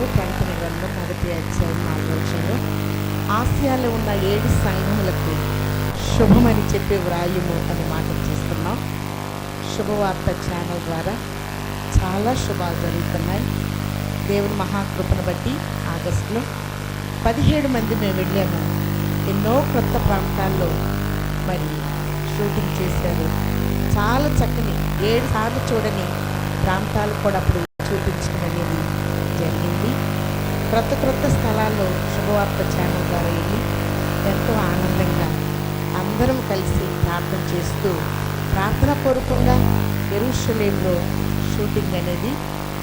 వాక్యంలో ప్రకటన గ్రంథం 1 అధ్యాయం 4 ఆసియాలో ఉన్న 7 సంఘములకు శుభమని చెప్పి వ్రాయుము అనే మాట చూస్తున్నాం. శుభవార్త ఛానల్ ద్వారా చాలా శుభాలు జరుగుతున్నాయి. దేవుని మహాకృపను బట్టి ఆగస్టులో 17 మంది మేము వెళ్ళాము. ఎన్నో కొత్త ప్రాంతాల్లో మరి షూటింగ్ చేశారు. చాలా చక్కని 7 సార్లు చూడని ప్రాంతాలు కూడా అప్పుడు చూపించడం అనేది జరిగింది. క్రొత్త స్థలాల్లో శుభవార్త ఛానల్ ద్వారా వెళ్ళి ఎంతో ఆనందంగా అందరం కలిసి ప్రార్థన చేస్తూ ప్రార్థనాపూర్వకంగా యెరూషలేములో షూటింగ్ అనేది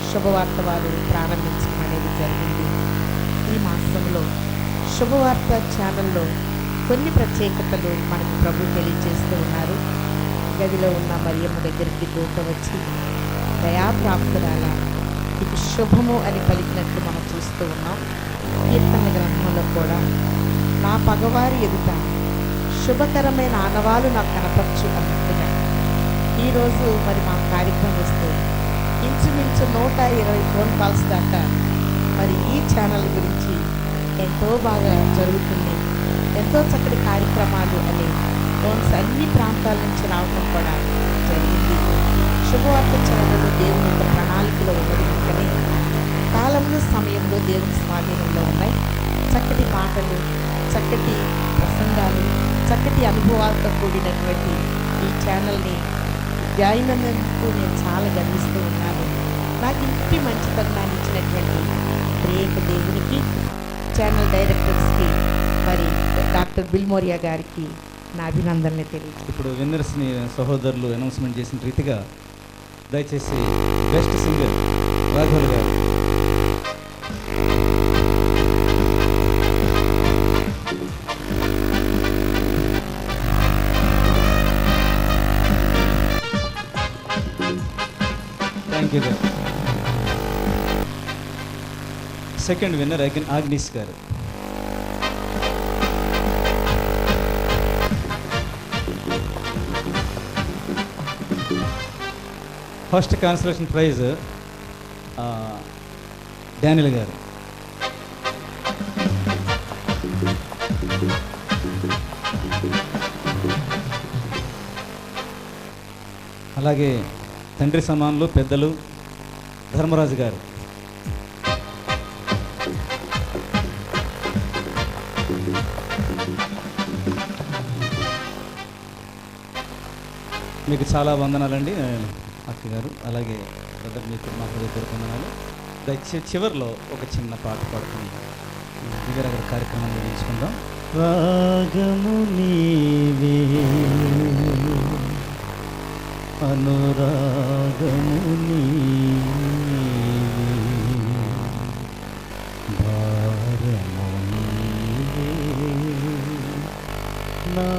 శుభవార్త వారు ప్రారంభించడం అనేది జరిగింది. ఈ మాసంలో శుభవార్త ఛానల్లో కొన్ని ప్రత్యేకతలు మనకు ప్రభు తెలియజేస్తూ ఉన్నారు. గదిలో ఉన్న మరియమ్మ దగ్గరికి దూత వచ్చి దయాప్రాప్తురాల ఇది శుభము అని పలికినట్లు మనం చూస్తూ ఉన్నాం. కీర్తన గ్రంథంలో కూడా నా పగవారి ఎదుట శుభకరమైన ఆనవాలు నాకు కనపరచు అన్నట్టుగా ఈరోజు మరి మా కార్యక్రమం వస్తే ఇంచుమించు 120 ఫోన్ కాల్స్ దాకా మరి ఈ ఛానల్ గురించి ఎంతో బాగా జరుగుతుంది, ఎంతో చక్కటి కార్యక్రమాలు అని ఫోన్స్ అన్ని ప్రాంతాల నుంచి రావడం కూడా జరిగింది. శుభవార్త ఛానల్ దేవుని యొక్క ప్రణాళికలో ఉన్నది కనుకనే కాలంలో సమయంలో దేవుని స్వాధీనంలో ఉన్నాయి. చక్కటి మాటలు, చక్కటి ప్రసంగాలు, చక్కటి అనుభవాలతో కూడినటువంటి ఈ ఛానల్ని వ్యాయినందుకు నేను చాలా గర్విస్తూ ఉన్నాను. నాకు ఇంటి మంచితనాన్ని ఇచ్చినటువంటి ప్రేమ దేవునికి, ఛానల్ డైరెక్టర్స్కి, మరి డాక్టర్ బిల్మోరియా గారికి నా అభినందనలు తెలియదు. ఇప్పుడు విన్నర్స్ని సహోదరులు అనౌన్స్మెంట్ చేసిన రీతిగా దయచేసి బెస్ట్ సింగర్ రాఘవల్ గారు. థ్యాంక్ యూ గారు. సెకండ్ విన్నర్ ఆగ్నిస్ గారు. ఫస్ట్ కాన్సలేషన్ ప్రైజ్ డానియల్ గారు. అలాగే తండ్రి సమానులు పెద్దలు ధర్మరాజు గారు. మీకు చాలా వందనాలండి అక్క గారు. అలాగే బ్రదర్ మీకు మా హృదయపూర్వక వందనాలు. దయచేసి చివరిలో ఒక చిన్న పాట పాడుకుని దగ్గర కార్యక్రమాన్ని నిర్వహించుకుందాం. రాగము నీవే అనురాగము నీవే భారము నీవే నా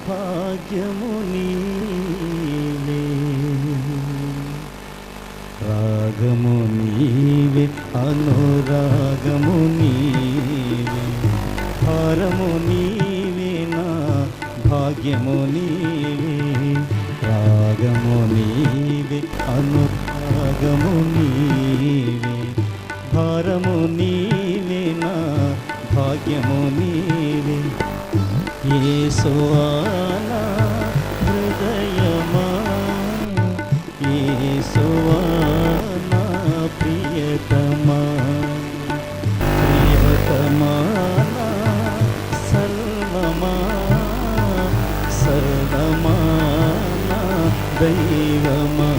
భాగ్యము నీవే రాగము నీవే అనురాగము నీవే భారము నీవే నా భాగ్యము నీవే రాగము నీవే అనురాగము నీవే భారము నీవే నా భాగ్యము నీవే యేసువా నా హృదయమా యేసువా నా ప్రియతమా ప్రియతమా నా సర్వమా సర్వమా నా దైవమా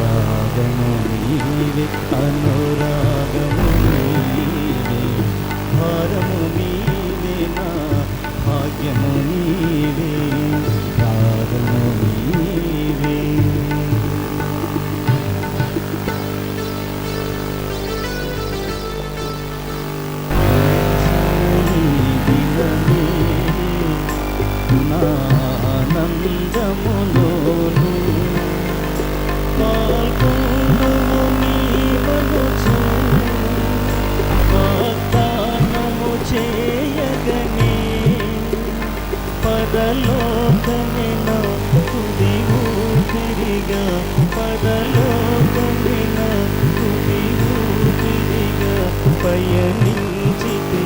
రాగము నీవే అనురాగము నీవే భారము నీవే నా భాగ్యము నీవే రాగము నీవే. ఆనందములోను పాల్గొనుము నీవను పయనించితే